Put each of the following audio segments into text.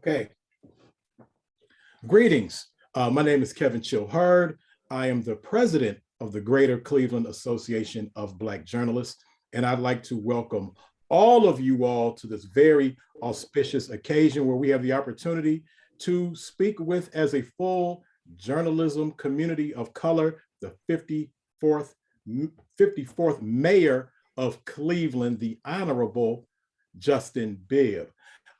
Okay. Greetings. My name is Kevin Chilhard. I am the president of the Greater Cleveland Association of Black Journalists, and I'd like to welcome all of you all to this very auspicious occasion where we have the opportunity to speak with, as a full journalism community of color, the 54th Mayor of Cleveland, the Honorable Justin Bibb.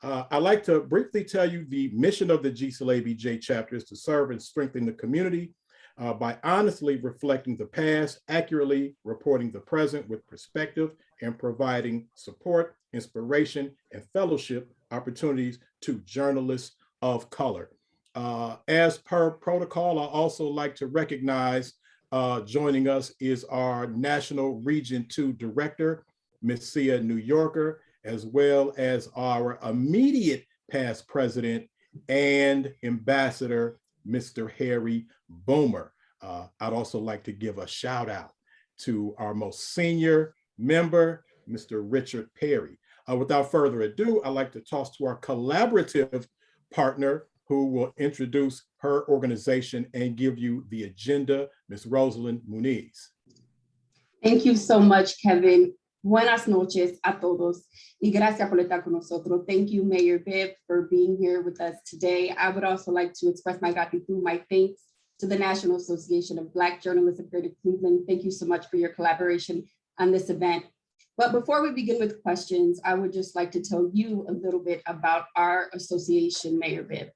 I'd like to briefly tell you the mission of the GCLEABJ chapter is to serve and strengthen the community by honestly reflecting the past, accurately reporting the present with perspective, and providing support, inspiration, and fellowship opportunities to journalists of color. As per protocol, I also like to recognize joining us is our National Region 2 Director, Ms. Sia New Yorker, as well as our immediate past president and ambassador, Mr. Harry Boomer. I'd also like to give a shout out to our most senior member, Mr. Richard Perry. Without further ado, I'd like to toss to our collaborative partner who will introduce her organization and give you the agenda, Ms. Roselyn Muniz. Thank you so much, Kevin. Buenas noches a todos y gracias por estar con nosotros. Thank you, Mayor Bibb, for being here with us today. I would also like to express my gratitude, my thanks to the National Association of Black Journalists of Greater Cleveland. Thank you so much for your collaboration on this event. But before we begin with questions, I would just like to tell you a little bit about our association, Mayor Bibb.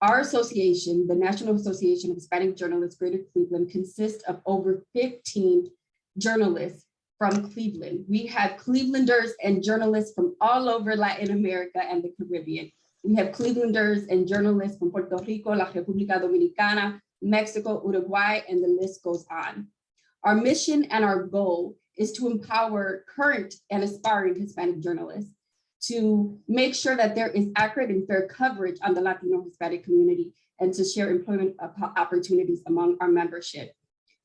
Our association, the National Association of Hispanic Journalists, Greater Cleveland, consists of over 15 journalists from Cleveland. We have Clevelanders and journalists from all over Latin America and the Caribbean. We have Clevelanders and journalists from Puerto Rico, La República Dominicana, Mexico, Uruguay, and the list goes on. Our mission and our goal is to empower current and aspiring Hispanic journalists to make sure that there is accurate and fair coverage on the Latino Hispanic community and to share employment opportunities among our membership.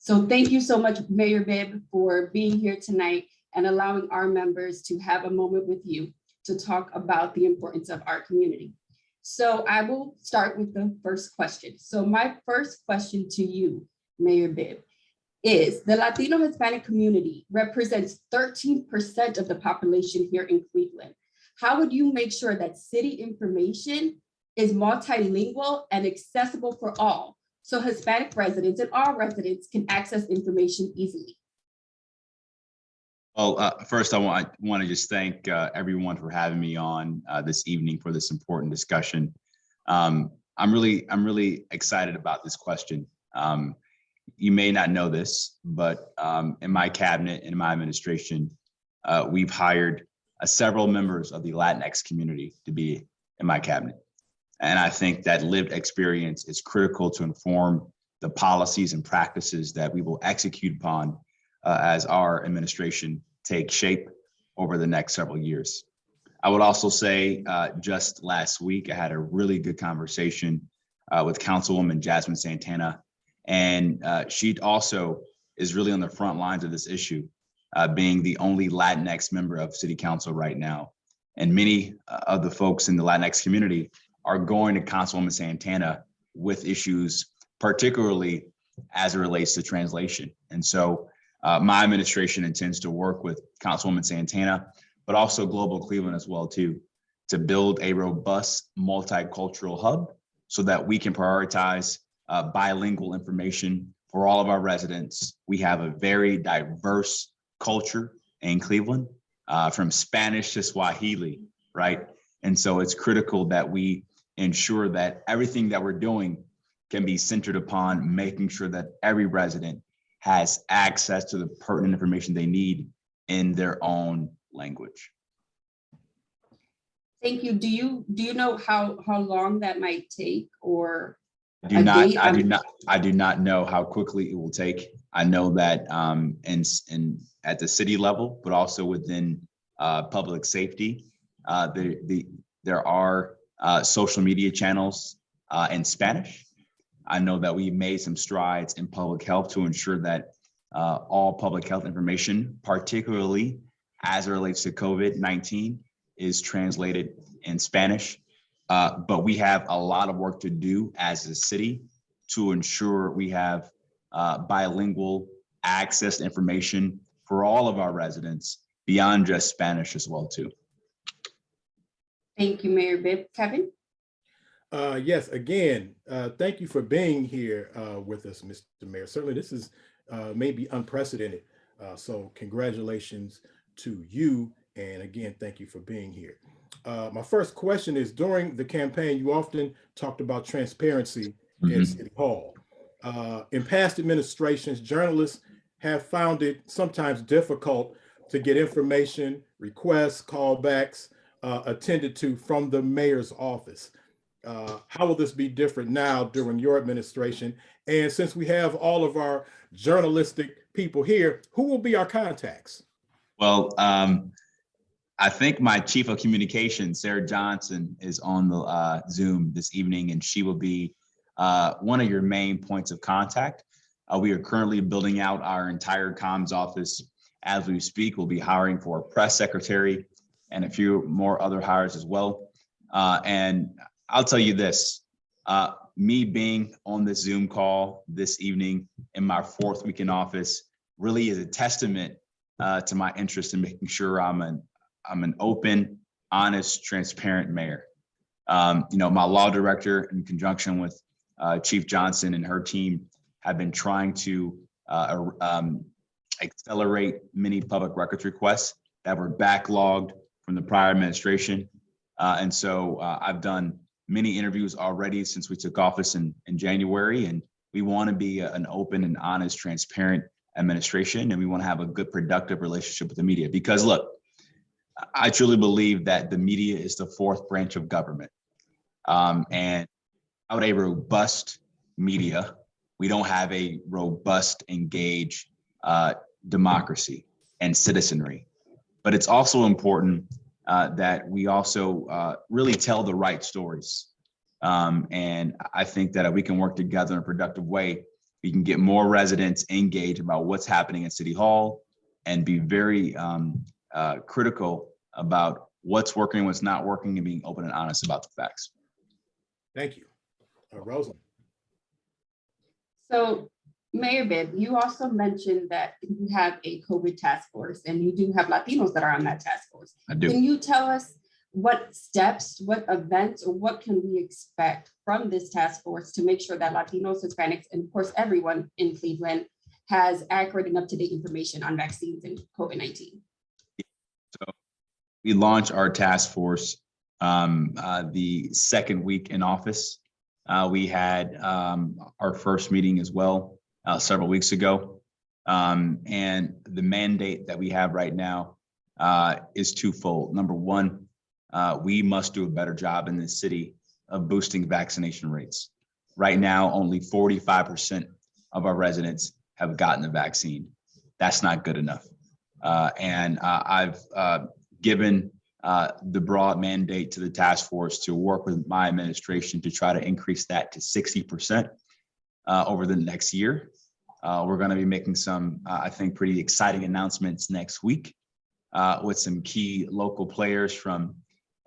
So thank you so much, Mayor Bibb, for being here tonight and allowing our members to have a moment with you to talk about the importance of our community. So I will start with the first question. So my first question to you, Mayor Bibb, is the Latino Hispanic community represents 13% of the population here in Cleveland. How would you make sure that city information is multilingual and accessible for all, so Hispanic residents and all residents can access information easily? Well, first I want to just thank everyone for having me on this evening for this important discussion. I'm really excited about this question. You may not know this, but in my cabinet, in my administration, we've hired several members of the Latinx community to be in my cabinet. And I think that lived experience is critical to inform the policies and practices that we will execute upon as our administration takes shape over the next several years. I would also say just last week, I had a really good conversation with Councilwoman Jasmine Santana, and she also is really on the front lines of this issue, being the only Latinx member of City Council right now. And many of the folks in the Latinx community are going to Councilwoman Santana with issues, particularly as it relates to translation. And so my administration intends to work with Councilwoman Santana, but also Global Cleveland as well too, to build a robust multicultural hub so that we can prioritize bilingual information for all of our residents. We have a very diverse culture in Cleveland, from Spanish to Swahili, right? And so it's critical that we ensure that everything that we're doing can be centered upon making sure that every resident has access to the pertinent information they need in their own language. Thank you. Do you know how long that might take, or I do not know how quickly it will take. I know that at the city level, but also within public safety, there are social media channels in Spanish. I know that we made some strides in public health to ensure that all public health information, particularly as it relates to COVID-19, is translated in Spanish. but we have a lot of work to do as a city to ensure we have bilingual access to information for all of our residents beyond just Spanish as well too. Thank you, Mayor Bibb. Kevin? Yes, again, thank you for being here with us, Mr. Mayor. Certainly this is maybe unprecedented. So congratulations to you. And again, thank you for being here. My first question is, during the campaign, you often talked about transparency in City Hall. In past administrations, journalists have found it sometimes difficult to get information, requests, callbacks attended to from the mayor's office. How will this be different now during your administration? And since we have all of our journalistic people here, who will be our contacts? Well, I think my chief of communications, Sarah Johnson, is on the Zoom this evening, and she will be one of your main points of contact. We are currently building out our entire comms office as we speak. We'll be hiring for a press secretary and a few more other hires as well. And I'll tell you this, me being on this Zoom call this evening in my 4th week in office really is a testament to my interest in making sure I'm an open, honest, transparent mayor. You know, my law director, in conjunction with Chief Johnson and her team, have been trying to accelerate many public records requests that were backlogged from the prior administration. And so I've done many interviews already since we took office in January, and we want to be an open and honest, transparent administration, and we want to have a good, productive relationship with the media. Because look, I truly believe that the media is the 4th branch of government. And without a robust media, we don't have a robust, engaged democracy and citizenry. But it's also important that we also really tell the right stories. And I think that if we can work together in a productive way, we can get more residents engaged about what's happening at City Hall and be very critical about what's working, what's not working, and being open and honest about the facts. Thank you. Roselyn. So, Mayor Bibb, you also mentioned that you have a COVID task force and you do have Latinos that are on that task force. I do. Can you tell us what steps, what events, or what can we expect from this task force to make sure that Latinos, Hispanics, and of course, everyone in Cleveland has accurate and up-to-date information on vaccines and COVID-19? So we launched our task force the 2nd week in office. We had our first meeting as well several weeks ago. And the mandate that we have right now is twofold. Number one, we must do a better job in this city of boosting vaccination rates. Right now, only 45% of our residents have gotten the vaccine. That's not good enough. And I've given the broad mandate to the task force to work with my administration to try to increase that to 60% over the next year. We're going to be making some, I think, pretty exciting announcements next week with some key local players from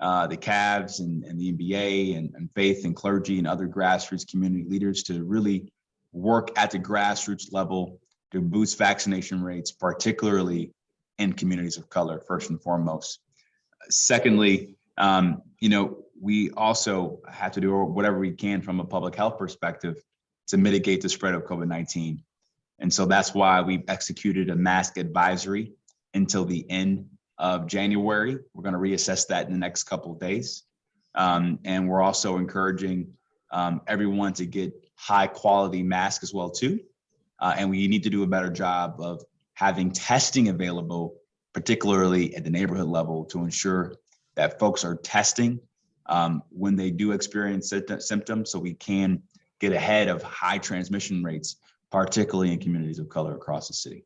the Cavs and the NBA and faith and clergy and other grassroots community leaders to really work at the grassroots level to boost vaccination rates, particularly in communities of color, first and foremost. Secondly, you know, we also have to do whatever we can from a public health perspective to mitigate the spread of COVID-19. And so that's why we've executed a mask advisory until the end of January. We're going to reassess that in the next couple of days. And we're also encouraging everyone to get high quality masks as well too. And we need to do a better job of having testing available, particularly at the neighborhood level, to ensure that folks are testing when they do experience symptoms, so we can get ahead of high transmission rates, particularly in communities of color across the city.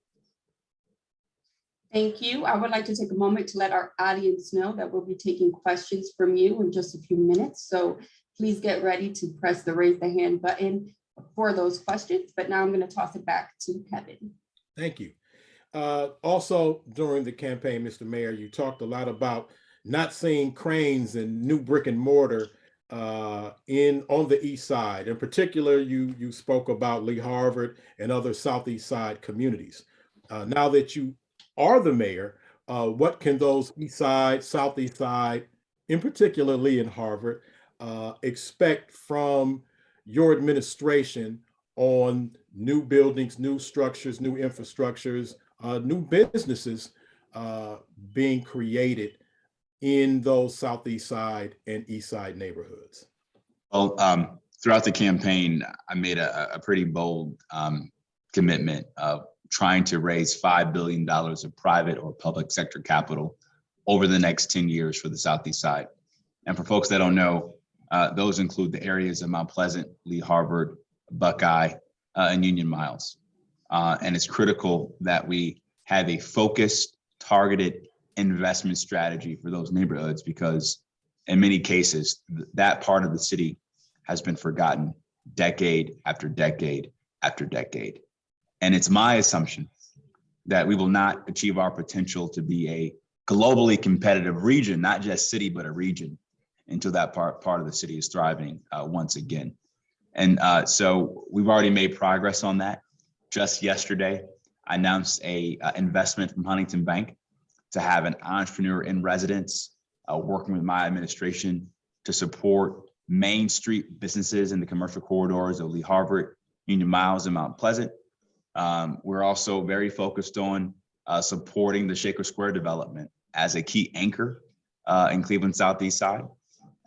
Thank you. I would like to take a moment to let our audience know that we'll be taking questions from you in just a few minutes. So please get ready to press the raise the hand button for those questions. But now I'm going to toss it back to Kevin. Thank you. Also, during the campaign, Mr. Mayor, you talked a lot about not seeing cranes and new brick and mortar on the east side. In particular, you spoke about Lee Harvard and other southeast side communities. Now that you are the mayor, what can those east side, southeast side, in particular Lee and Harvard, expect from your administration on new buildings, new structures, new infrastructures, new businesses being created in those southeast side and east side neighborhoods? Well, throughout the campaign, I made a pretty bold commitment of trying to raise $5 billion of private or public sector capital over the next 10 years for the southeast side. And for folks that don't know, those include the areas of Mount Pleasant, Lee Harvard, Buckeye, and Union Miles. And it's critical that we have a focused, targeted investment strategy for those neighborhoods, because in many cases, that part of the city has been forgotten decade after decade after decade. And it's my assumption that we will not achieve our potential to be a globally competitive region, not just city, but a region, until that part of the city is thriving once again. And so we've already made progress on that. Just yesterday, I announced a investment from Huntington Bank to have an entrepreneur in residence working with my administration to support Main Street businesses in the commercial corridors of Lee Harvard, Union Miles, and Mount Pleasant. We're also very focused on supporting the Shaker Square development as a key anchor in Cleveland Southeast Side.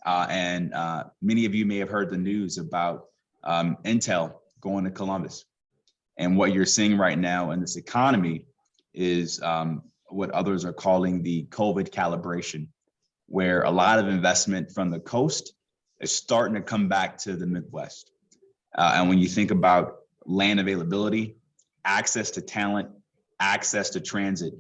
And many of you may have heard the news about Intel going to Columbus. And what you're seeing right now in this economy is what others are calling the COVID calibration, where a lot of investment from the coast is starting to come back to the Midwest. And when you think about land availability, access to talent, access to transit,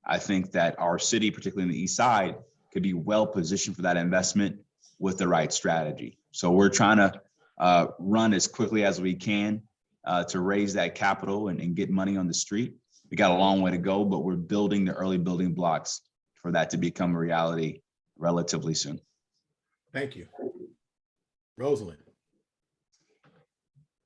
I think that our city, particularly in the east side, could be well positioned for that investment with the right strategy. So we're trying to run as quickly as we can to raise that capital and get money on the street. We got a long way to go, but we're building the early building blocks for that to become a reality relatively soon. Thank you. Roselyn.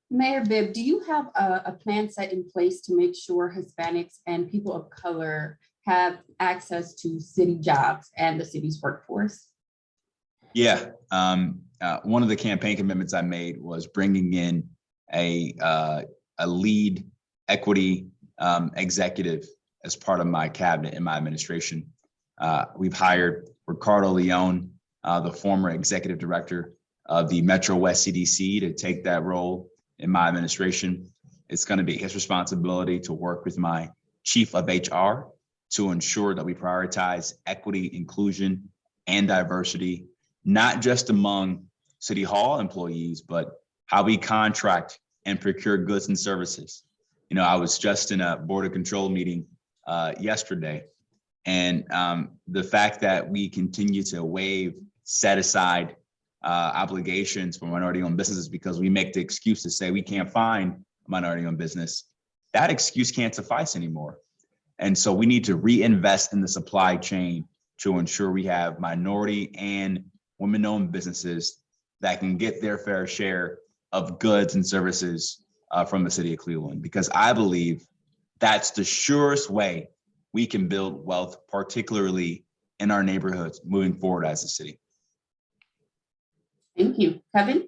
Mayor Bibb, do you have a plan set in place to make sure Hispanics and people of color have access to city jobs and the city's workforce? Yeah, one of the campaign commitments I made was bringing in a lead equity executive as part of my cabinet in my administration. We've hired Ricardo Leon, the former executive director of the Metro West CDC, to take that role in my administration. It's going to be his responsibility to work with my chief of HR to ensure that we prioritize equity, inclusion, and diversity, not just among City Hall employees, but how we contract and procure goods and services. You know, I was just in a Board of Control meeting yesterday, and the fact that we continue to waive set aside obligations for minority-owned businesses because we make the excuse to say we can't find a minority-owned business, that excuse can't suffice anymore. And so we need to reinvest in the supply chain to ensure we have minority and women-owned businesses that can get their fair share of goods and services from the city of Cleveland, because I believe that's the surest way we can build wealth, particularly in our neighborhoods moving forward as a city. Thank you. Kevin?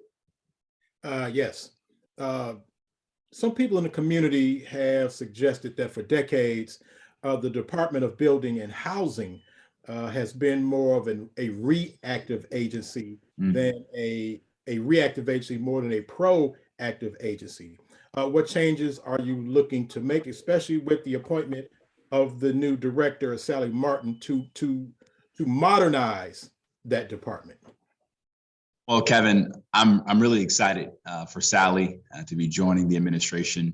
Yes. Some people in the community have suggested that for decades, the Department of Building and Housing has been more of a reactive agency than a reactive agency, more than a proactive agency. What changes are you looking to make, especially with the appointment of the new director, Sally Martin, to modernize that department? Well, Kevin, I'm really excited for Sally to be joining the administration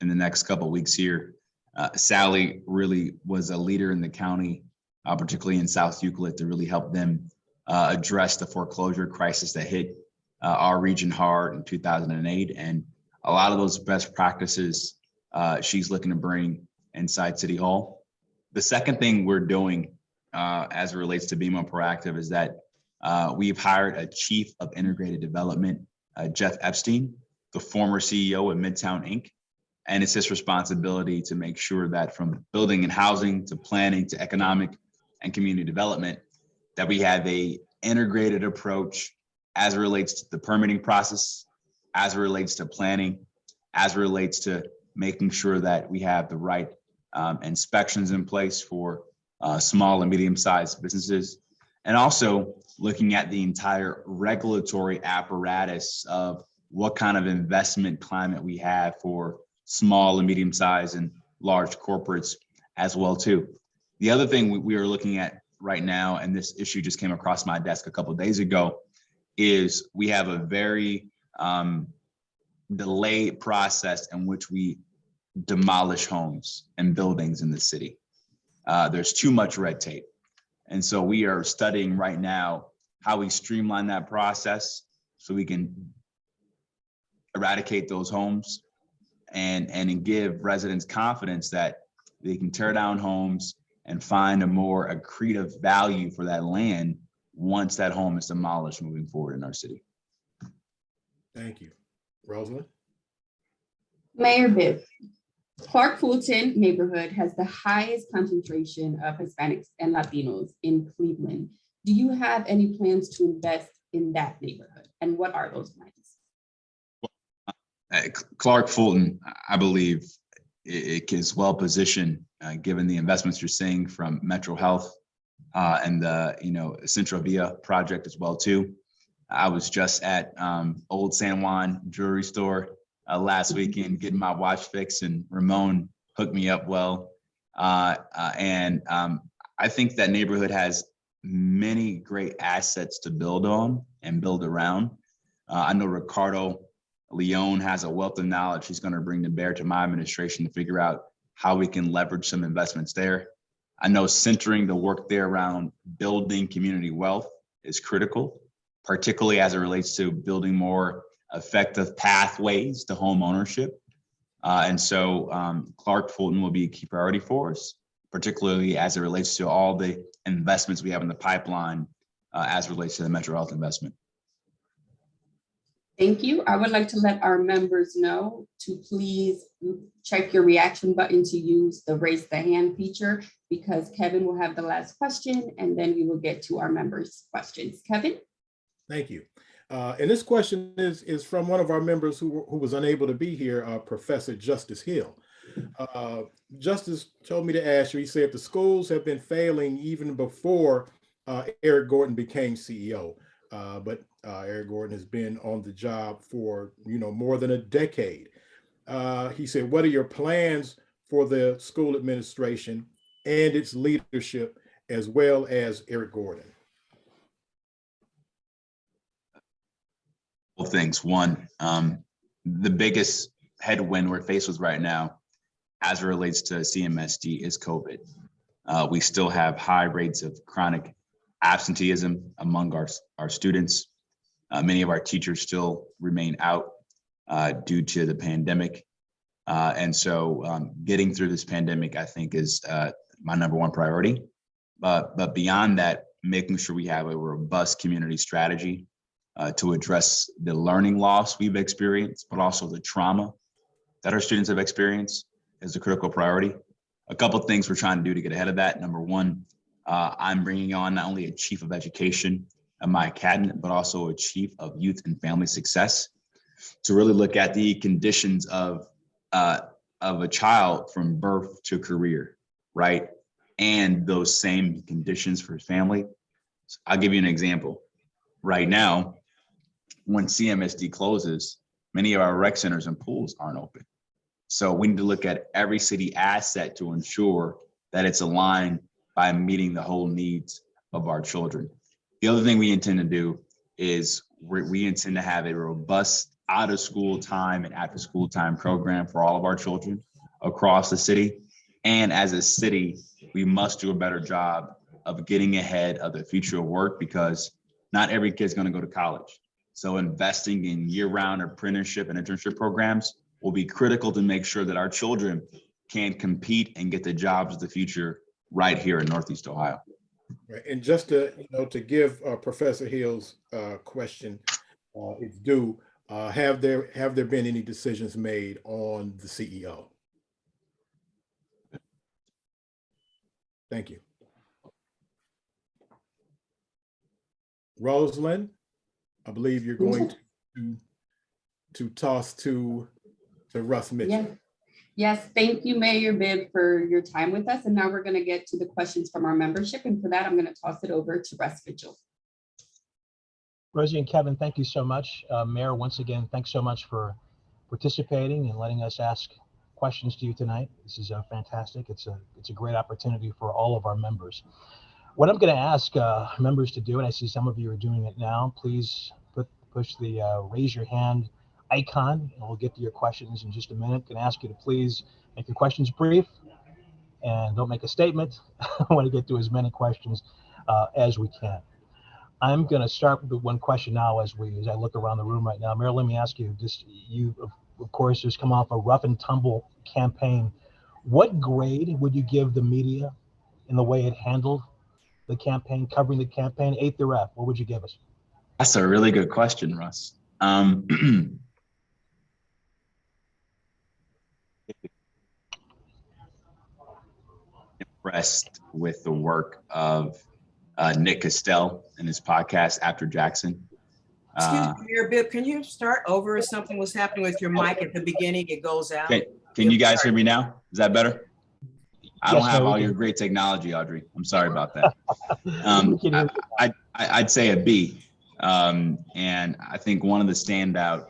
in the next couple of weeks here. Sally really was a leader in the county, particularly in South Euclid, to really help them address the foreclosure crisis that hit our region hard in 2008. And a lot of those best practices she's looking to bring inside City Hall. The second thing we're doing as it relates to being more proactive is that We've hired a chief of integrated development, Jeff Epstein, the former CEO of Midtown Inc. And it's his responsibility to make sure that from building and housing to planning to economic and community development, that we have a integrated approach as it relates to the permitting process, as it relates to planning, as it relates to making sure that we have the right inspections in place for small and medium-sized businesses, and also looking at the entire regulatory apparatus of what kind of investment climate we have for small and medium-sized and large corporates as well too. The other thing we are looking at right now, and this issue just came across my desk a couple of days ago, is we have a very delayed process in which we demolish homes and buildings in the city. There's too much red tape. And so we are studying right now how we streamline that process so we can eradicate those homes and give residents confidence that they can tear down homes and find a more accretive value for that land once that home is demolished moving forward in our city. Thank you. Roselyn? Mayor Bibb, Clark Fulton neighborhood has the highest concentration of Hispanics and Latinos in Cleveland. Do you have any plans to invest in that neighborhood? And what are those plans? Clark Fulton, I believe it is well positioned given the investments you're seeing from Metro Health and the Central Via project as well too. I was just at Old San Juan Jewelry Store last weekend getting my watch fixed, and Ramon hooked me up well. And I think that neighborhood has many great assets to build on and build around. I know Ricardo Leon has a wealth of knowledge he's going to bring to bear to my administration to figure out how we can leverage some investments there. I know centering the work there around building community wealth is critical, particularly as it relates to building more effective pathways to home ownership. And so Clark Fulton will be a key priority for us, particularly as it relates to all the investments we have in the pipeline as it relates to the Metro Health investment. Thank you. I would like to let our members know to please check your reaction button to use the raise the hand feature, because Kevin will have the last question and then we will get to our members' questions. Kevin? Thank you. And this question is from one of our members who was unable to be here, Professor Justice Hill. Justice told me to ask you, he said the schools have been failing even before Eric Gordon became CEO. But Eric Gordon has been on the job for more than a decade. He said, what are your plans for the school administration and its leadership, as well as Eric Gordon? Well, things. One, the biggest headwind we're faced with right now as it relates to CMSD is COVID. We still have high rates of chronic absenteeism among our students. Many of our teachers still remain out due to the pandemic. And so getting through this pandemic, I think, is my number one priority. But beyond that, making sure we have a robust community strategy to address the learning loss we've experienced, but also the trauma that our students have experienced is a critical priority. A couple of things we're trying to do to get ahead of that. Number one, I'm bringing on not only a chief of education in my cabinet, but also a chief of youth and family success to really look at the conditions of a child from birth to career, right? And those same conditions for his family. So I'll give you an example. Right now, when CMSD closes, many of our rec centers and pools aren't open. So we need to look at every city asset to ensure that it's aligned by meeting the whole needs of our children. The other thing we intend to do is we intend to have a robust out of school time and after school time program for all of our children across the city. And as a city, we must do a better job of getting ahead of the future of work, because not every kid's going to go to college. So investing in year-round apprenticeship and internship programs will be critical to make sure that our children can compete and get the jobs of the future right here in Northeast Ohio. Right. And just to, to give Professor Hill's question its due, have there been any decisions made on the CEO? Thank you. Roselyn, I believe you're going to toss to Russ Mitchell. Yeah. Yes, thank you, Mayor Bibb, for your time with us. And now we're going to get to the questions from our membership. And for that, I'm going to toss it over to Russ Mitchell. Rosie and Kevin, thank you so much. Mayor, once again, thanks so much for participating and letting us ask questions to you tonight. This is fantastic. It's a great opportunity for all of our members. What I'm going to ask members to do, and I see some of you are doing it now, please push the raise your hand icon, and we'll get to your questions in just a minute. Can I ask you to please make your questions brief and don't make a statement. I want to get to as many questions as we can. I'm going to start with one question now as I look around the room right now. Mayor, let me ask you, you of course just come off a rough and tumble campaign. What grade would you give the media in the way it handled the campaign, covering the campaign, A through F? What would you give us? That's a really good question, Russ. Impressed with the work of Nick Castell and his podcast After Jackson. Excuse me, Mayor Bibb, can you start over if something was happening with your mic at the beginning? It goes out. Can you guys hear me now? Is that better? I don't Yes, have no, all your great technology, Audrey. I'm sorry about that. I'd say a B. And I think one of the standout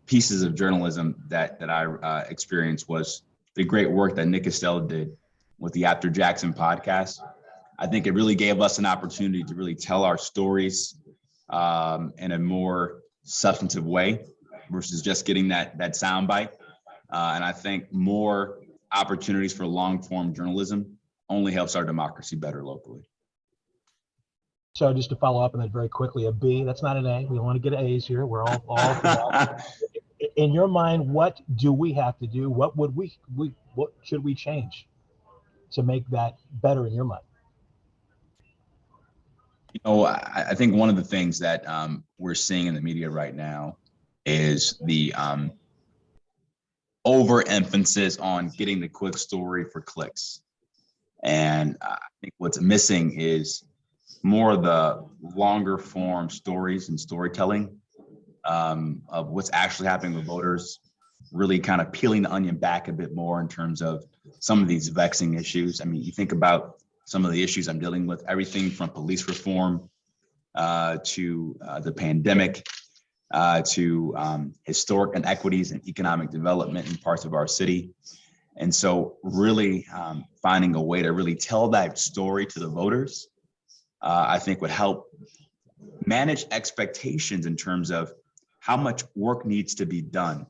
pieces of journalism that I experienced was the great work that Nick Castell did with the After Jackson podcast. I think it really gave us an opportunity to really tell our stories in a more substantive way versus just getting that soundbite. And I think more opportunities for long-form journalism only helps our democracy better locally. So just to follow up on that very quickly, a B, that's not an A. We don't want to get A's here. We're all for that. In your mind, what do we have to do? What should we change to make that better in your mind? I think one of the things that we're seeing in the media right now is the overemphasis on getting the quick story for clicks. And I think what's missing is more of the longer form stories and storytelling of what's actually happening with voters, really kind of peeling the onion back a bit more in terms of some of these vexing issues. I mean, you think about some of the issues I'm dealing with, everything from police reform to the pandemic, to historic inequities and economic development in parts of our city. And so really finding a way to really tell that story to the voters, I think would help manage expectations in terms of how much work needs to be done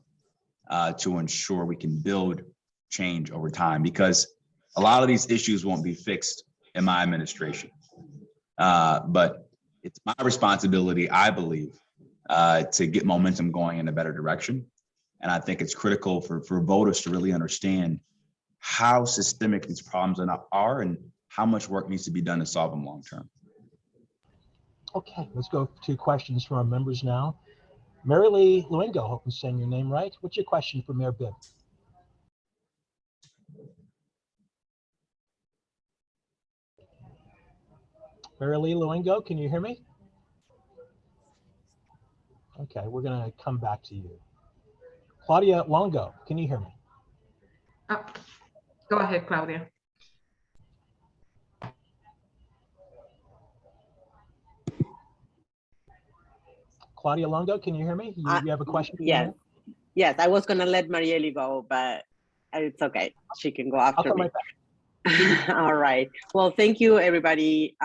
to ensure we can build change over time, because a lot of these issues won't be fixed in my administration. But it's my responsibility, I believe, to get momentum going in a better direction. And I think it's critical for voters to really understand how systemic these problems are and how much work needs to be done to solve them long term. Okay, let's go to questions from our members now. Mary Lee Luengo, hope I'm saying your name right. What's your question for Mayor Bibb? Mary Lee Luengo, can you hear me? Okay, we're gonna come back to you. Claudia Longo, can you hear me? Go ahead, Claudia. Claudia Longo, can you hear me? You have a question? Yes. Yes, I was gonna let Marieli go, but it's okay. She can go after me. Right. All right. Well, thank you everybody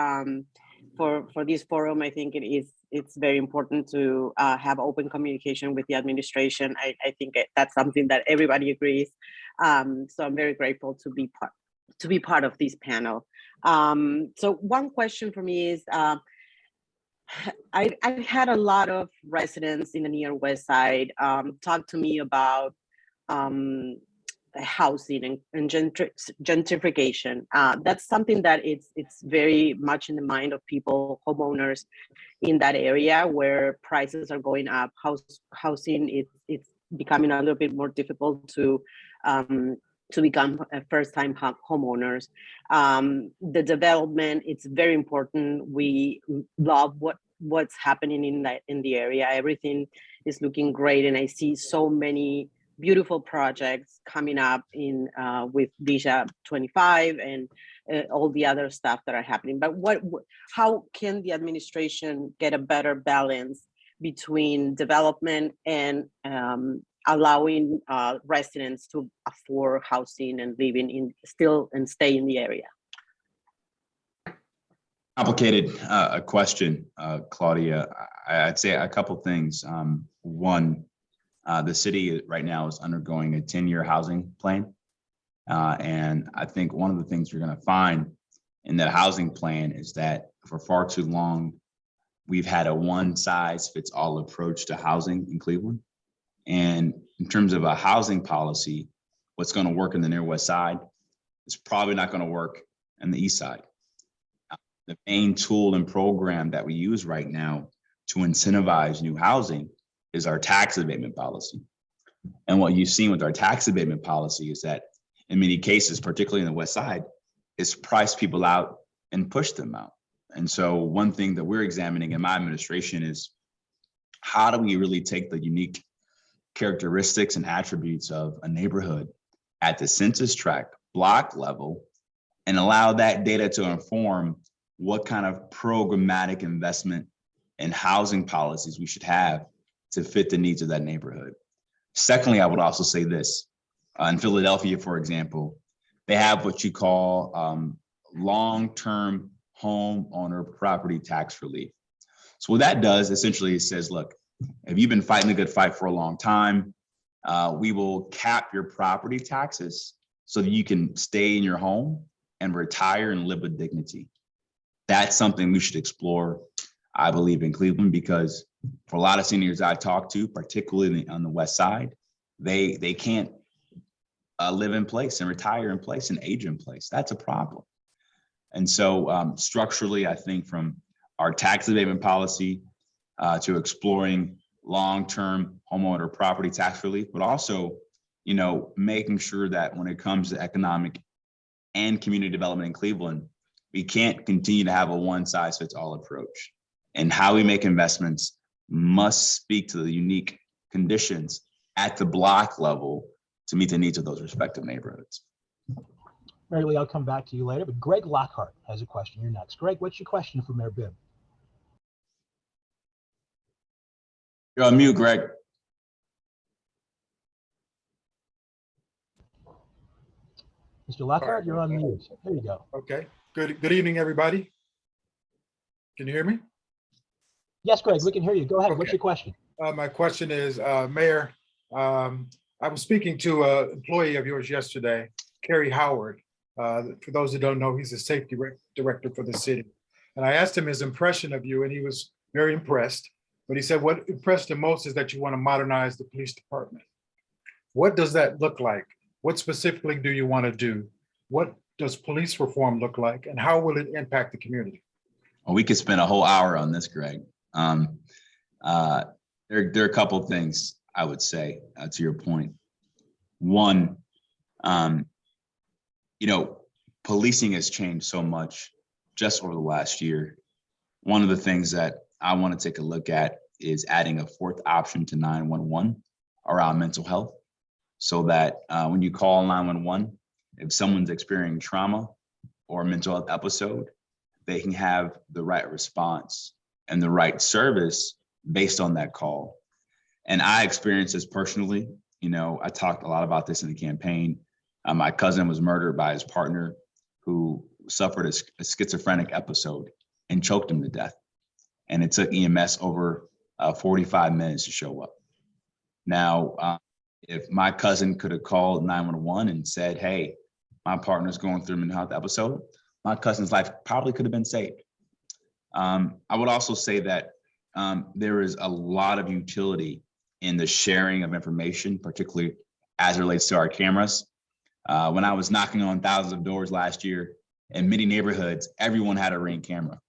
for this forum. I think it's very important to have open communication with the administration. I think that's something that everybody agrees. So I'm very grateful to be part of this panel. So one question for me is, I've had a lot of residents in the Near West Side talk to me about housing and gentrification. That's something that it's very much in the mind of people, homeowners in that area where prices are going up. Housing it's becoming a little bit more difficult to become a first-time homeowners. The development, it's very important. We love what's happening in the area. Everything is looking great, and I see so many beautiful projects coming up in with GCLEABJ 25 and all the other stuff that are happening. But how can the administration get a better balance between development and allowing residents to afford housing and living and stay in the area? Complicated question, Claudia. I'd say a couple things. One, the city right now is undergoing a 10-year housing plan. And I think one of the things you're going to find in that housing plan is that for far too long, we've had a one-size-fits-all approach to housing in Cleveland. And in terms of a housing policy, what's going to work in the Near West Side is probably not going to work in the East Side. The main tool and program that we use right now to incentivize new housing is our tax abatement policy. And what you've seen with our tax abatement policy is that in many cases, particularly in the West Side, it's priced people out and pushed them out. And so one thing that we're examining in my administration is how do we really take the unique characteristics and attributes of a neighborhood at the census tract block level and allow that data to inform what kind of programmatic investment and housing policies we should have to fit the needs of that neighborhood. Secondly, I would also say this, in Philadelphia, for example, they have what you call long-term homeowner property tax relief. So what that does, essentially, it says, look, if you've been fighting a good fight for a long time, we will cap your property taxes so that you can stay in your home and retire and live with dignity. That's something we should explore, I believe, in Cleveland, because for a lot of seniors I talk to, particularly on the West Side, they can't live in place and retire in place and age in place. That's a problem. And so structurally, I think from our tax abatement policy to exploring long-term homeowner property tax relief, but also, making sure that when it comes to economic and community development in Cleveland, we can't continue to have a one-size-fits-all approach. And how we make investments must speak to the unique conditions at the block level to meet the needs of those respective neighborhoods. Mary Lee, I'll come back to you later, but Greg Lockhart has a question. You're next. Greg, what's your question for Mayor Bibb? You're on mute, Greg. Mr. Lockhart, you're on mute. There you go. Okay. Good evening, everybody. Can you hear me? Yes, Greg, we can hear you. Go ahead. Okay. What's your question? My question is, Mayor, I was speaking to an employee of yours yesterday, Kerry Howard. For those who don't know, he's the safety director for the city. And I asked him his impression of you, and he was very impressed. But he said what impressed him most is that you want to modernize the police department. What does that look like? What specifically do you want to do? What does police reform look like, and how will it impact the community? Well, we could spend a whole hour on this, Greg. There are a couple of things I would say to your point. One, policing has changed so much just over the last year. One of the things that I want to take a look at is adding a fourth option to 911 around mental health, so that when you call 911, if someone's experiencing trauma or a mental health episode, they can have the right response and the right service based on that call. And I experienced this personally. I talked a lot about this in the campaign. My cousin was murdered by his partner, who suffered a schizophrenic episode and choked him to death. And it took EMS over 45 minutes to show up. Now, if my cousin could have called 911 and said, hey, my partner's going through a mental health episode, my cousin's life probably could have been saved. I would also say that there is a lot of utility in the sharing of information, particularly as it relates to our cameras. When I was knocking on thousands of doors last year in many neighborhoods, everyone had a Ring camera.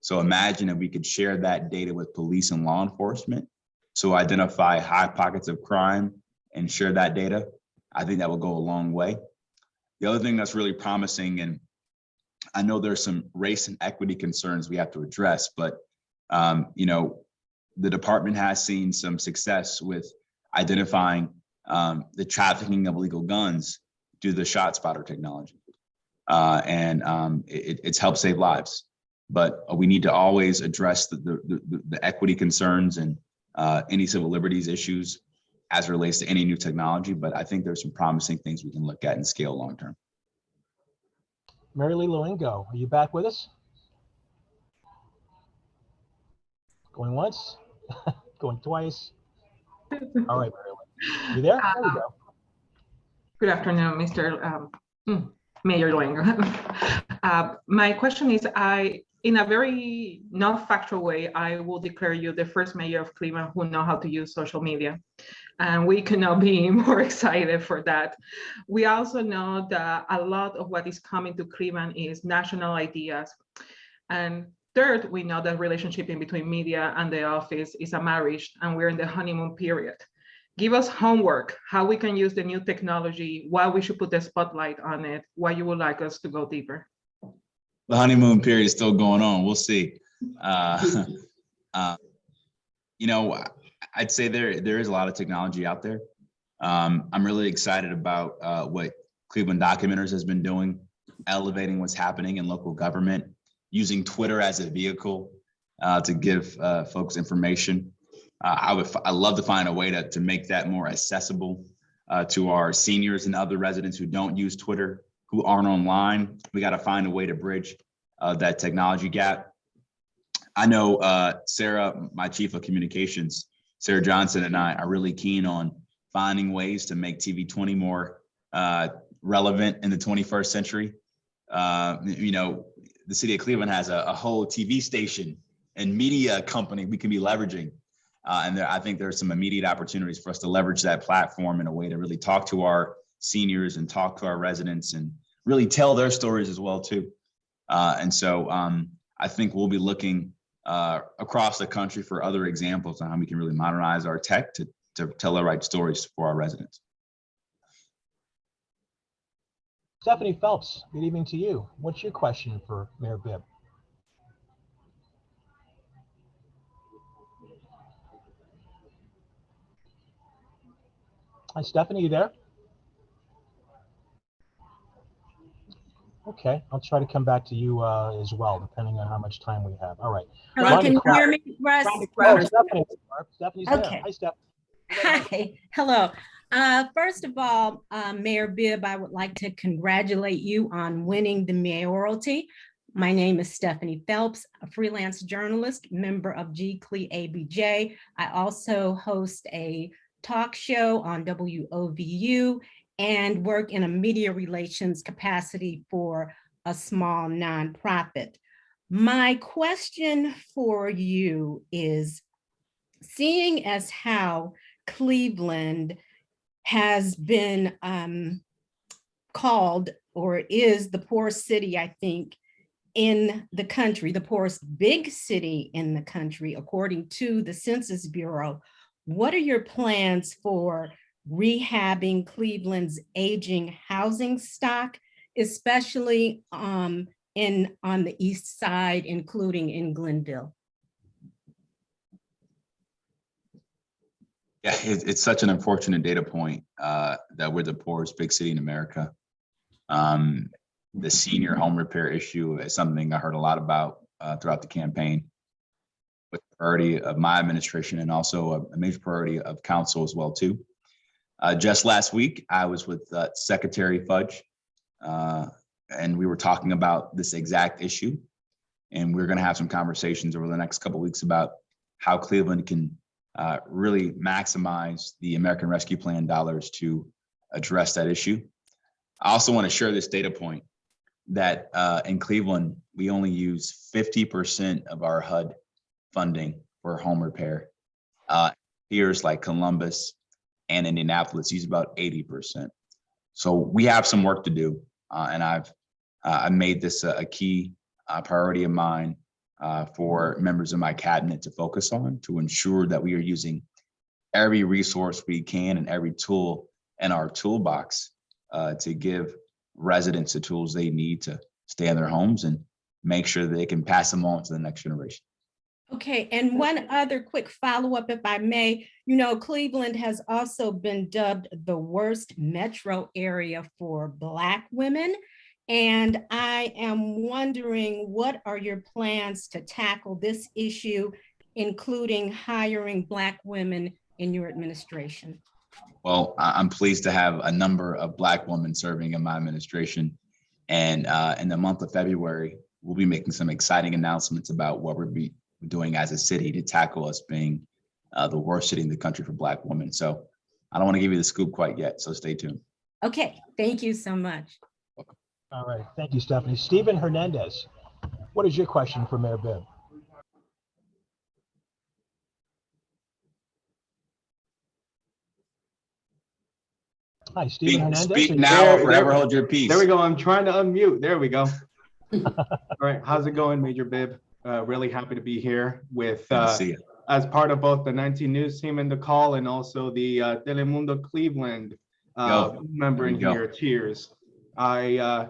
So imagine if we could share that data with police and law enforcement, so identify high pockets of crime and share that data. I think that will go a long way. The other thing that's really promising, and I know there's some race and equity concerns we have to address, but you know, the department has seen some success with identifying the trafficking of illegal guns due to the shot spotter technology. It's helped save lives, but we need to always address the equity concerns and any civil liberties issues as it relates to any new technology. But I think there's some promising things we can look at and scale long-term. Mary Lee Longo, are you back with us? Going once, going twice. All right, Mary Lee, you there? There we go. Good afternoon, Mr. Mayor Longo. My question is, in a very not factual way, I will declare you the first mayor of Cleveland who know how to use social media. And we cannot be more excited for that. We also know that a lot of what is coming to Cleveland is national ideas. And third, we know that relationship in between media and the office is a marriage, and we're in the honeymoon period. Give us homework, how we can use the new technology, why we should put the spotlight on it, why you would like us to go deeper. The honeymoon period is still going on. We'll see. You know, I'd say there is a lot of technology out there. I'm really excited about what Cleveland Documenters has been doing, elevating what's happening in local government, using Twitter as a vehicle to give folks information. I'd love to find a way to make that more accessible to our seniors and other residents who don't use Twitter, who aren't online. We got to find a way to bridge that technology gap. I know Sarah, my chief of communications, Sarah Johnson, and I are really keen on finding ways to make TV 20 more relevant in the 21st century. You know, the city of Cleveland has a whole TV station and media company we can be leveraging. I think there's some immediate opportunities for us to leverage that platform in a way to really talk to our seniors and talk to our residents and really tell their stories as well too. I think we'll be looking across the country for other examples on how we can really modernize our tech to tell the right stories for our residents. Stephanie Phelps, good evening to you. What's your question for Mayor Bibb? Hi, Stephanie, you there? Okay, I'll try to come back to you as well, depending on how much time we have. All right. Hello, Rhonda, can you hear me, Russ? Oh, Stephanie's Okay. there. Hi, Steph. Hi, hello. First of all, Mayor Bibb, I would like to congratulate you on winning the mayoralty. My name is Stephanie Phelps, a freelance journalist, member of GCLEABJ. I also host a talk show on WOVU and work in a media relations capacity for a small nonprofit. My question for you is, seeing as how Cleveland has been called, or is the poorest city, I think, in the country, the poorest big city in the country, according to the Census Bureau, what are your plans for rehabbing Cleveland's aging housing stock, especially on the east side, including in Glenville? Yeah, it's such an unfortunate data point that we're the poorest big city in America. The senior home repair issue is something I heard a lot about throughout the campaign, with the priority of my administration and also a major priority of council as well too. Just last week, I was with Secretary Fudge, and we were talking about this exact issue. And we're going to have some conversations over the next couple of weeks about how Cleveland can really maximize the American Rescue Plan dollars to address that issue. I also want to share this data point that in Cleveland, we only use 50% of our HUD funding for home repair. Peers like Columbus and Indianapolis use about 80%. So we have some work to do, and I made this a key priority of mine for members of my cabinet to focus on, to ensure that we are using every resource we can and every tool in our toolbox to give residents the tools they need to stay in their homes and make sure they can pass them on to the next generation. Okay, and one other quick follow-up, if I may. You know, Cleveland has also been dubbed the worst metro area for Black women. And I am wondering, what are your plans to tackle this issue, including hiring Black women in your administration? Well, I'm pleased to have a number of Black women serving in my administration. And in the month of February, we'll be making some exciting announcements about what we're doing as a city to tackle us being the worst city in the country for Black women. So I don't want to give you the scoop quite yet, so stay tuned. Okay, thank you so much. All right, thank you, Stephanie. Stephen Hernandez, what is your question for Mayor Bibb? Hi, Stephen Hernandez. Speak now or forever hold your peace. There we go. I'm trying to unmute. There we go. All right. How's it going, Major Bibb? Really happy to be here with as part of both the 19 News team and the call, and also the Telemundo Cleveland member in here. Cheers. I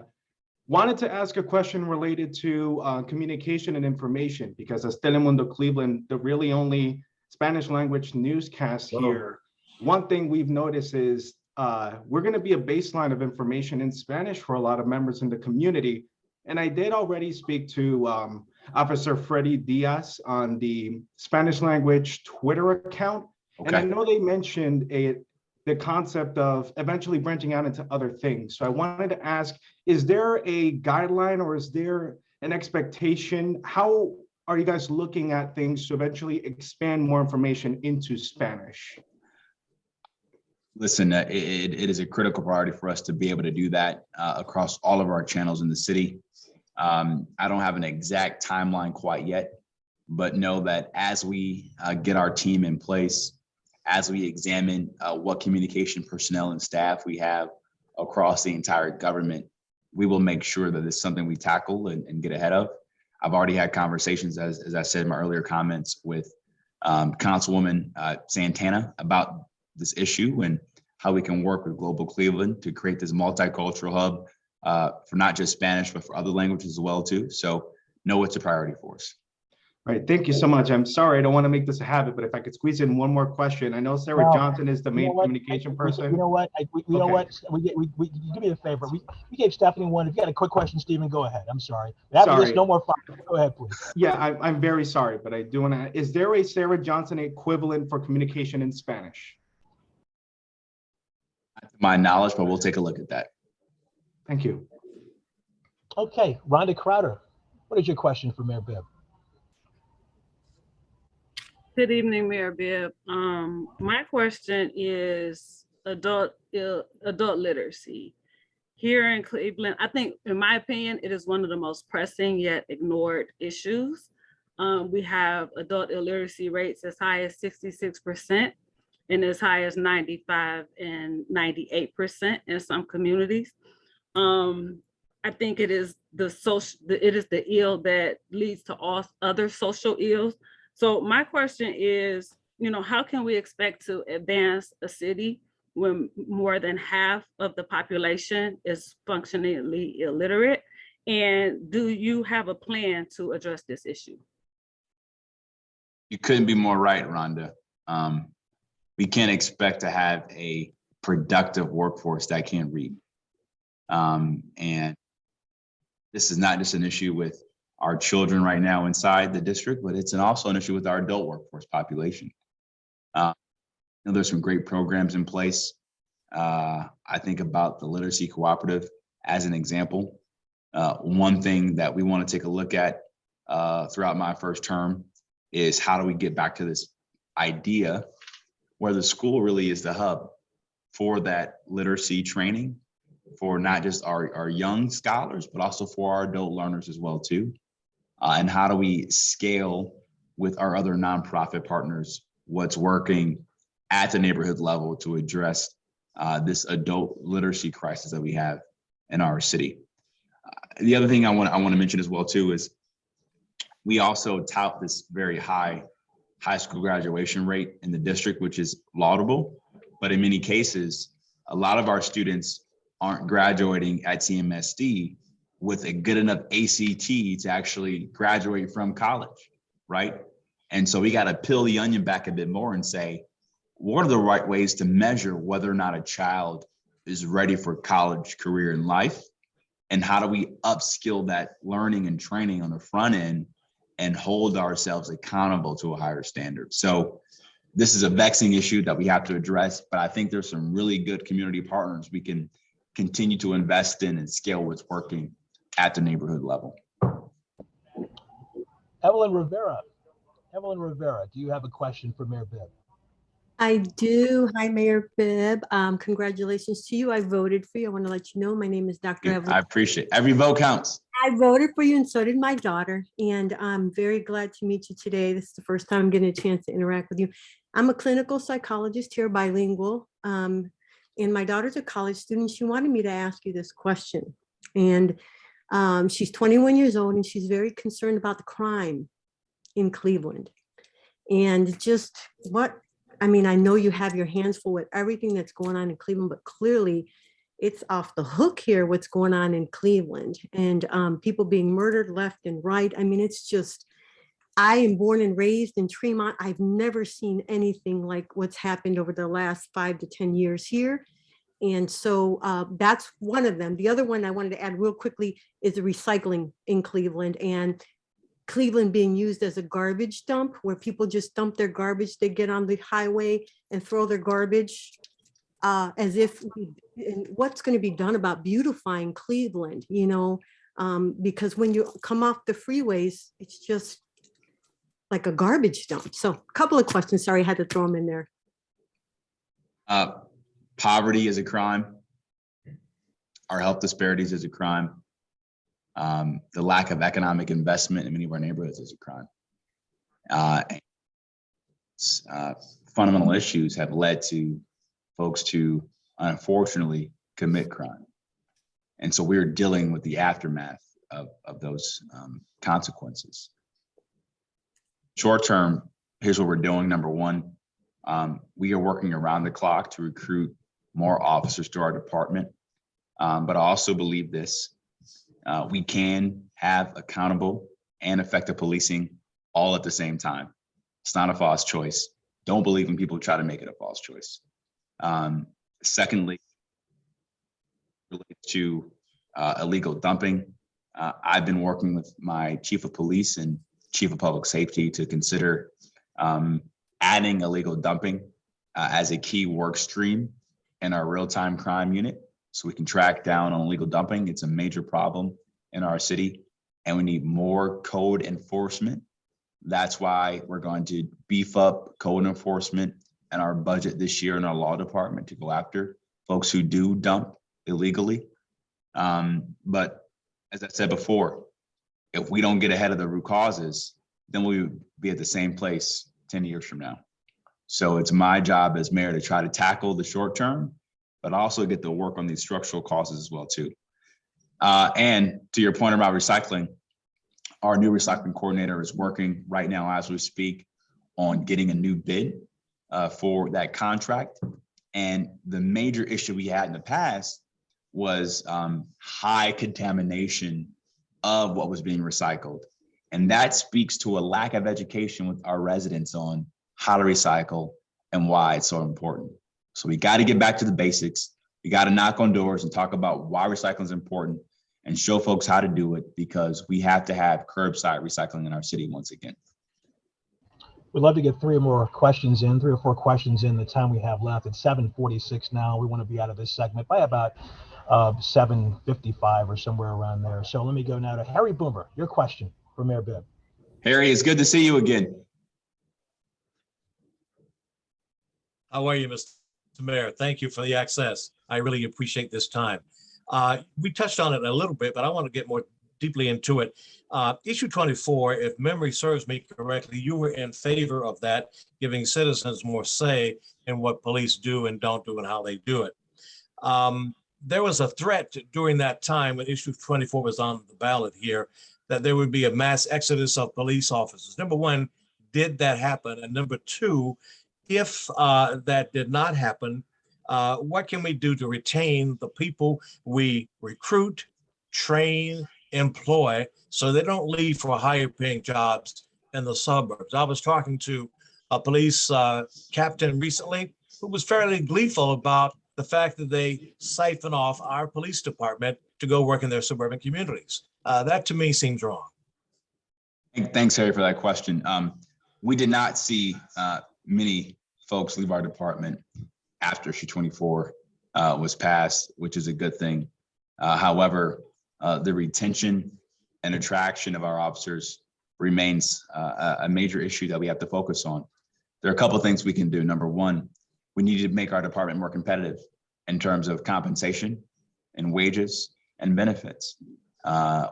wanted to ask a question related to communication and information, because as Telemundo Cleveland, the really only Spanish language newscast here, one thing we've noticed is we're going to be a baseline of information in Spanish for a lot of members in the community. And I did already speak to Officer Freddy Diaz on the Spanish language Twitter account. Okay. And I know they mentioned the concept of eventually branching out into other things. So I wanted to ask, is there a guideline or is there an expectation? How are you guys looking at things to eventually expand more information into Spanish? Listen, it is a critical priority for us to be able to do that across all of our channels in the city. I don't have an exact timeline quite yet, but know that as we get our team in place, as we examine what communication personnel and staff we have across the entire government, we will make sure that it's something we tackle and get ahead of. I've already had conversations, as I said in my earlier comments, with Councilwoman Santana about this issue and how we can work with Global Cleveland to create this multicultural hub for not just Spanish, but for other languages as well too. So know it's a priority for us. All right, thank you so much. I'm sorry, I don't want to make this a habit, but if I could squeeze in one more question. I know Sarah Johnson is the main communication person. You know what? We do me a favor. We gave Stephanie one. If you got a quick question, Stephen, go ahead. I'm sorry. After this, no more fire. Go ahead, please. Yeah, I'm very sorry, but I do want to. Is there a Sarah Johnson equivalent for communication in Spanish? To my knowledge, but we'll take a look at that. Thank you. Okay, Rhonda Crowder, what is your question for Mayor Bibb? Good evening, Mayor Bibb. My question is adult literacy. Here in Cleveland, I think, in my opinion, it is one of the most pressing yet ignored issues. We have adult illiteracy rates as high as 66% and as high as 95 and 98% in some communities. I think it is the ill that leads to all other social ills. So my question is, how can we expect to advance a city when more than half of the population is functionally illiterate? And do you have a plan to address this issue? You couldn't be more right, Rhonda. We can't expect to have a productive workforce that can't read. And this is not just an issue with our children right now inside the district, but it's also an issue with our adult workforce population. There's some great programs in place. I think about the Literacy Cooperative as an example. One thing that we want to take a look at throughout my first term is how do we get back to this idea where the school really is the hub for that literacy training for not just our young scholars, but also for our adult learners as well too. And how do we scale with our other nonprofit partners what's working at the neighborhood level to address this adult literacy crisis that we have in our city. The other thing I want to mention as well too is we also tout this very high school graduation rate in the district, which is laudable, but in many cases, a lot of our students aren't graduating at CMSD with a good enough ACT to actually graduate from college, right? And so we got to peel the onion back a bit more and say, what are the right ways to measure whether or not a child is ready for college, career, and life? And how do we upskill that learning and training on the front end and hold ourselves accountable to a higher standard? So this is a vexing issue that we have to address, but I think there's some really good community partners we can continue to invest in and scale what's working at the neighborhood level. Evelyn Rivera. Evelyn Rivera, do you have a question for Mayor Bibb? I do. Hi, Mayor Bibb. Congratulations to you. I voted for you. I want to let you know my name is Dr. Evelyn. I appreciate it. Every vote counts. I voted for you and so did my daughter. And I'm very glad to meet you today. This is the first time I'm getting a chance to interact with you. I'm a clinical psychologist here, bilingual. And my daughter's a college student. She wanted me to ask you this question. And she's 21 years old and she's very concerned about the crime in Cleveland. And just I know you have your hands full with everything that's going on in Cleveland, but clearly it's off the hook here what's going on in Cleveland and people being murdered left and right. I mean, it's just, I am born and raised in Tremont. I've never seen anything like what's happened over the last 5 to 10 years here. And so that's one of them. The other one I wanted to add real quickly is the recycling in Cleveland and Cleveland being used as a garbage dump where people just dump their garbage. They get on the highway and throw their garbage as if, and what's going to be done about beautifying Cleveland, because when you come off the freeways, it's just like a garbage dump. So a couple of questions. Sorry, I had to throw them in there. Poverty is a crime. Our health disparities is a crime. The lack of economic investment in many of our neighborhoods is a crime. Fundamental issues have led to folks to, unfortunately, commit crime. And so we're dealing with the aftermath of those consequences. Short term, here's what we're doing. Number one, we are working around the clock to recruit more officers to our department. But I also believe this. We can have accountable and effective policing all at the same time. It's not a false choice. Don't believe when people try to make it a false choice. Secondly, related to illegal dumping, I've been working with my chief of police and chief of public safety to consider adding illegal dumping as a key work stream in our real-time crime unit, so we can track down on illegal dumping. It's a major problem in our city, and we need more code enforcement. That's why we're going to beef up code enforcement and our budget this year in our law department to go after folks who do dump illegally. But as I said before, if we don't get ahead of the root causes, then we'll be at the same place 10 years from now. So it's my job as mayor to try to tackle the short term, but also get to work on these structural causes as well too. And to your point about recycling, our new recycling coordinator is working right now as we speak on getting a new bid for that contract. And the major issue we had in the past was high contamination of what was being recycled. And that speaks to a lack of education with our residents on how to recycle and why it's so important. So we got to get back to the basics. We got to knock on doors and talk about why recycling is important and show folks how to do it, because we have to have curbside recycling in our city once again. We'd love to get 3 or 4 questions in the time we have left. It's 7:46 now. We want to be out of this segment by about 7:55 or somewhere around there. So let me go now to Harry Boomer. Your question for Mayor Bibb. Harry, it's good to see you again. How are you, Mr. Mayor? Thank you for the access. I really appreciate this time. We touched on it a little bit, but I want to get more deeply into it. Issue 24, if memory serves me correctly, you were in favor of that, giving citizens more say in what police do and don't do and how they do it. There was a threat during that time when issue 24 was on the ballot here that there would be a mass exodus of police officers. Number one, did that happen? And number two, if that did not happen, what can we do to retain the people we recruit, train, employ, so they don't leave for higher paying jobs in the suburbs? I was talking to a police captain recently who was fairly gleeful about the fact that they siphon off our police department to go work in their suburban communities. That to me seems wrong. Thanks, Harry, for that question. We did not see many folks leave our department after issue 24 was passed, which is a good thing. However, the retention and attraction of our officers remains a major issue that we have to focus on. There are a couple of things we can do. Number one, we need to make our department more competitive in terms of compensation and wages and benefits.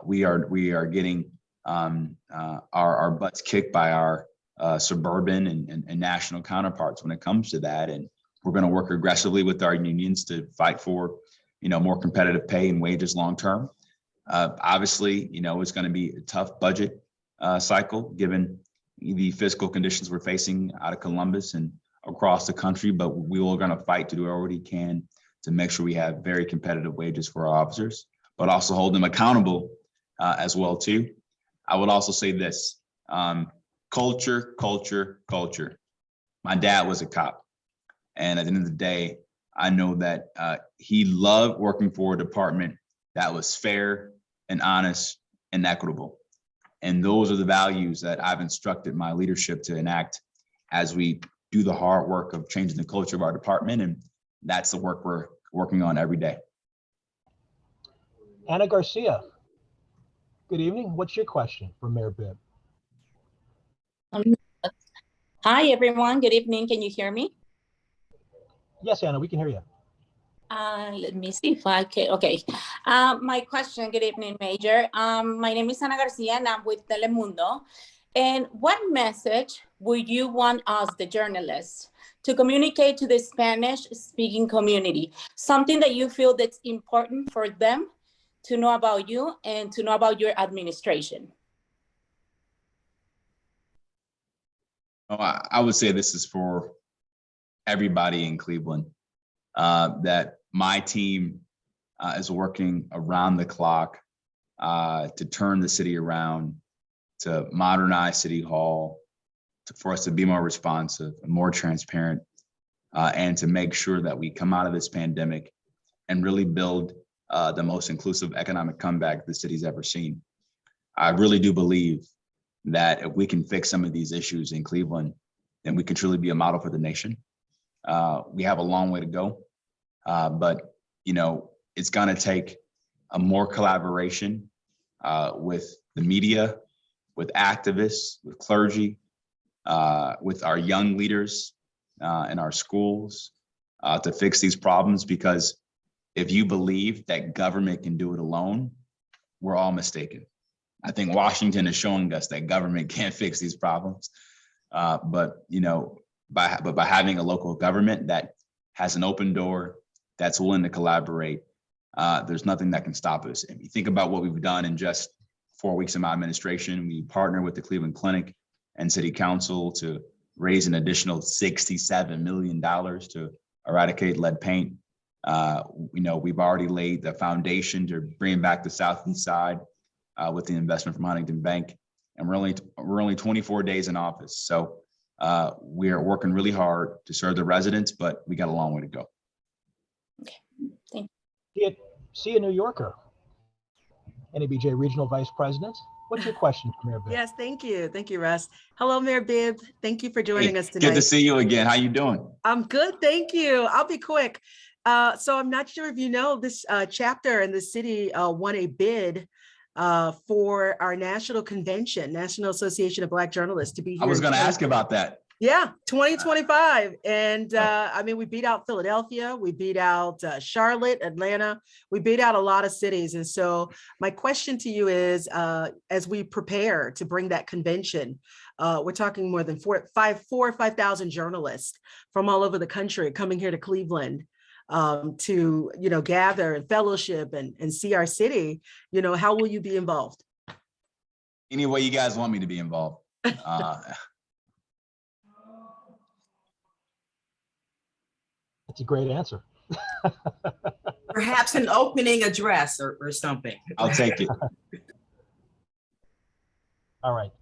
We are getting our butts kicked by our suburban and national counterparts when it comes to that, and we're going to work aggressively with our unions to fight for, more competitive pay and wages long term. Obviously, it's going to be a tough budget cycle given the fiscal conditions we're facing out of Columbus and across the country, but we are going to fight to do what we can to make sure we have very competitive wages for our officers, but also hold them accountable as well too. I would also say this, culture. My dad was a cop, and at the end of the day, I know that he loved working for a department that was fair and honest and equitable. And those are the values that I've instructed my leadership to enact as we do the hard work of changing the culture of our department. And that's the work we're working on every day. Anna Garcia, good evening. What's your question for Mayor Bibb? Hi, everyone. Good evening. Can you hear me? Yes, Anna, we can hear you. Let me see if I can. Okay. My question, good evening, Major. My name is Ana Garcia and I'm with Telemundo. And what message would you want us, the journalists, to communicate to the Spanish-speaking community? Something that you feel that's important for them to know about you and to know about your administration. Oh, I would say this is for everybody in Cleveland, that my team is working around the clock to turn the city around, to modernize City Hall, for us to be more responsive and more transparent, and to make sure that we come out of this pandemic and really build the most inclusive economic comeback the city's ever seen. I really do believe that if we can fix some of these issues in Cleveland, then we can truly be a model for the nation. We have a long way to go, but it's gonna take a more collaboration with the media, with activists, with clergy, with our young leaders in our schools to fix these problems. Because if you believe that government can do it alone, we're all mistaken. I think Washington is showing us that government can't fix these problems. But by having a local government that has an open door, that's willing to collaborate, there's nothing that can stop us. If you think about what we've done in just 4 weeks of my administration, we partnered with the Cleveland Clinic and City Council to raise an additional $67 million to eradicate lead paint. We've already laid the foundation to bring back the Southeast side with the investment from Huntington Bank, and we're only 24 days in office. So we are working really hard to serve the residents, but we got a long way to go. Okay, thank you. See a New Yorker, NABJ Regional Vice President. What's your question for Mayor Bibb? Yes, thank you. Thank you, Russ. Hello, Mayor Bibb. Thank you for joining us tonight. Good to see you again. How you doing? I'm good, thank you. I'll be quick. So I'm not sure if you know, this chapter in the city won a bid for our national convention, National Association of Black Journalists, to be here. I was going to ask about that. Yeah, 2025. And I mean, we beat out Philadelphia, we beat out Charlotte, Atlanta, we beat out a lot of cities. And so my question to you is, as we prepare to bring that convention, we're talking more than 4,000 or 5,000 journalists from all over the country coming here to Cleveland. to, gather and fellowship and see our city, how will you be involved? Any way you guys want me to be involved. That's a great answer. Perhaps an opening address or something. I'll take it. All right.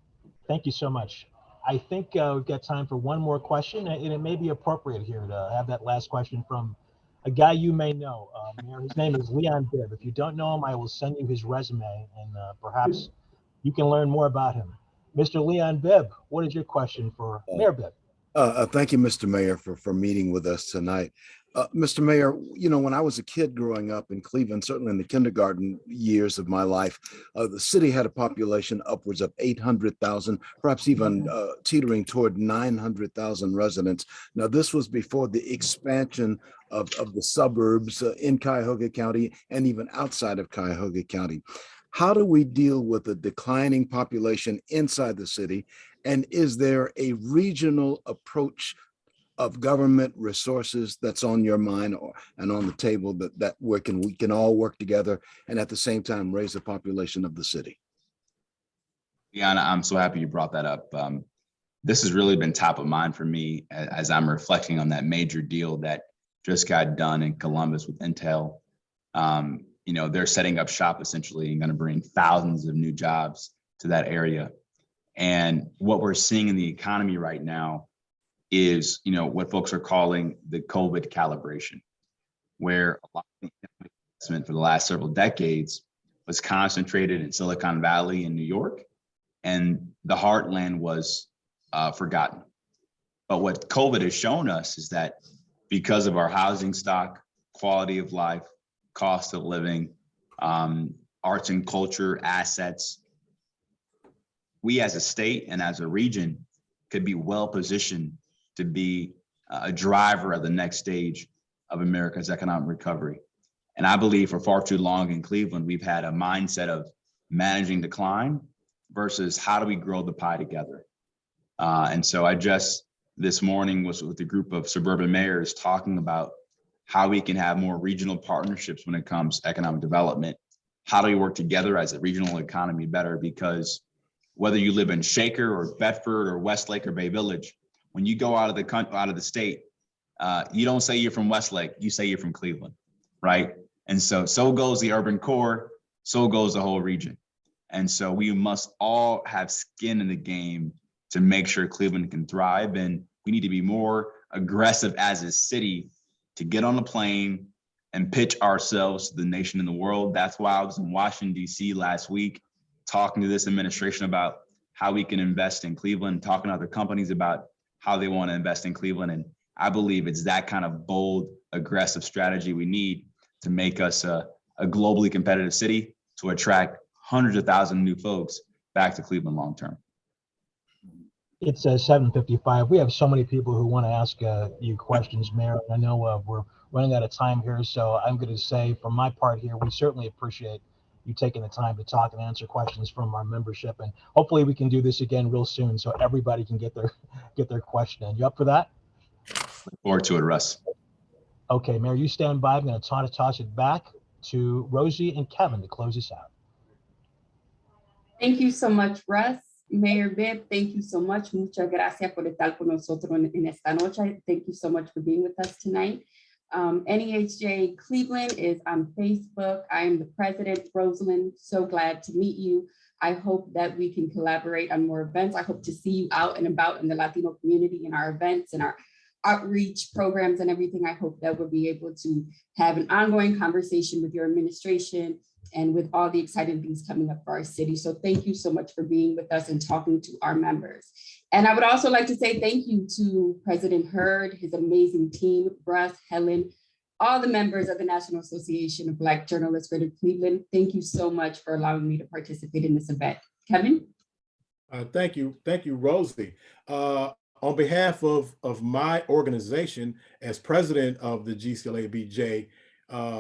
Thank you so much. I think we've got time for one more question, and it may be appropriate here to have that last question from a guy you may know. Mayor, his name is Leon Bibb. If you don't know him, I will send you his resume, and perhaps you can learn more about him. Mr. Leon Bibb, what is your question for Mayor Bibb? Thank you, Mr. Mayor, for meeting with us tonight. Mr. Mayor, when I was a kid growing up in Cleveland, certainly in the kindergarten years of my life, the city had a population upwards of 800,000, perhaps even teetering toward 900,000 residents. Now, this was before the expansion of the suburbs in Cuyahoga County and even outside of Cuyahoga County. How do we deal with the declining population inside the city? And is there a regional approach of government resources that's on your mind and on the table that we can all work together and at the same time raise the population of the city? Yeah, I'm so happy you brought that up. This has really been top of mind for me as I'm reflecting on that major deal that just got done in Columbus with Intel. They're setting up shop essentially and going to bring thousands of new jobs to that area. And what we're seeing in the economy right now is, what folks are calling the COVID calibration, where a lot of the investment for the last several decades was concentrated in Silicon Valley in New York, and the heartland was forgotten. But what COVID has shown us is that because of our housing stock, quality of life, cost of living, arts and culture assets, we as a state and as a region could be well positioned to be a driver of the next stage of America's economic recovery. And I believe for far too long in Cleveland, we've had a mindset of managing decline versus how do we grow the pie together. And so I just this morning was with a group of suburban mayors talking about how we can have more regional partnerships when it comes to economic development. How do we work together as a regional economy better? Because whether you live in Shaker or Bedford or Westlake or Bay Village, when you go out of the state, you don't say you're from Westlake, you say you're from Cleveland, right? And so goes the urban core, so goes the whole region. And so we must all have skin in the game to make sure Cleveland can thrive. And we need to be more aggressive as a city to get on a plane and pitch ourselves to the nation and the world. That's why I was in Washington, D.C. last week, talking to this administration about how we can invest in Cleveland, talking to other companies about how they want to invest in Cleveland. And I believe it's that kind of bold, aggressive strategy we need to make us a globally competitive city to attract hundreds of thousands of new folks back to Cleveland long term. It's 7:55. We have so many people who want to ask you questions, Mayor. I know we're running out of time here, so I'm going to say from my part here, we certainly appreciate you taking the time to talk and answer questions from our membership, and hopefully we can do this again real soon so everybody can get their question in. You up for that? Forward to it, Russ. Okay, Mayor, you stand by. I'm going to toss it back to Rosie and Kevin to close this out. Thank you so much, Russ. Mayor Bibb, thank you so much. Muchas gracias por estar con nosotros en esta noche. Thank you so much for being with us tonight. NAHJ Cleveland is on Facebook. I am the president, Roselyn. So glad to meet you. I hope that we can collaborate on more events. I hope to see you out and about in the Latino community in our events and our outreach programs and everything. I hope that we'll be able to have an ongoing conversation with your administration and with all the exciting things coming up for our city. So thank you so much for being with us and talking to our members. And I would also like to say thank you to President Hurd, his amazing team, Russ, Helen, all the members of the National Association of Black Journalists Greater Cleveland. Thank you so much for allowing me to participate in this event. Kevin? Thank you, Rosie. On behalf of my organization as president of the GCLEABJ,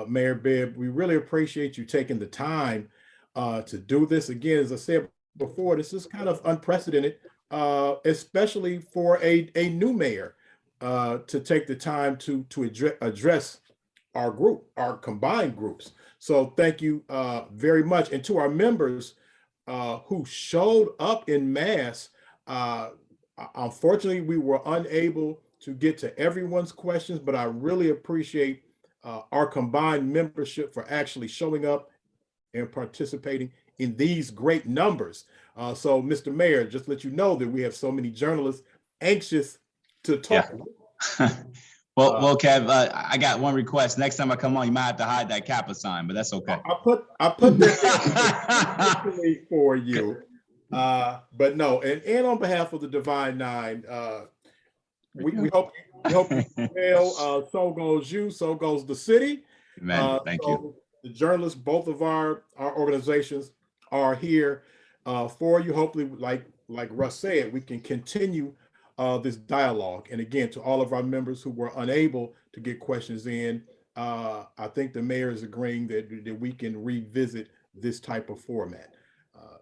Mayor Bibb, we really appreciate you taking the time to do this. Again, as I said before, this is kind of unprecedented, especially for a new mayor to take the time to address our group, our combined groups. So thank you very much. And to our members who showed up in mass, unfortunately, we were unable to get to everyone's questions, but I really appreciate our combined membership for actually showing up and participating in these great numbers. So, Mr. Mayor, just to let you know that we have so many journalists anxious to talk. Yeah. Well, Kev, I got one request. Next time I come on, you might have to hide that Kappa sign, but that's okay. I put that for you. But no, and on behalf of the Divine Nine, we hope you well. So goes you, so goes the city. Amen. Thank you. The journalists, both of our organizations are here for you. Hopefully, like Russ said, we can continue this dialogue. And again, to all of our members who were unable to get questions in, I think the mayor is agreeing that we can revisit this type of format.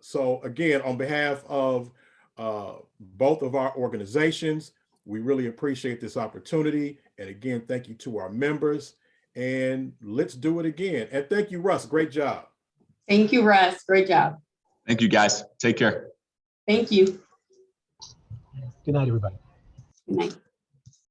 So again, on behalf of both of our organizations, we really appreciate this opportunity. And again, thank you to our members, and let's do it again. And thank you, Russ. Great job. Thank you, Russ. Great job. Thank you, guys. Take care. Thank you. Good night, everybody. Good night.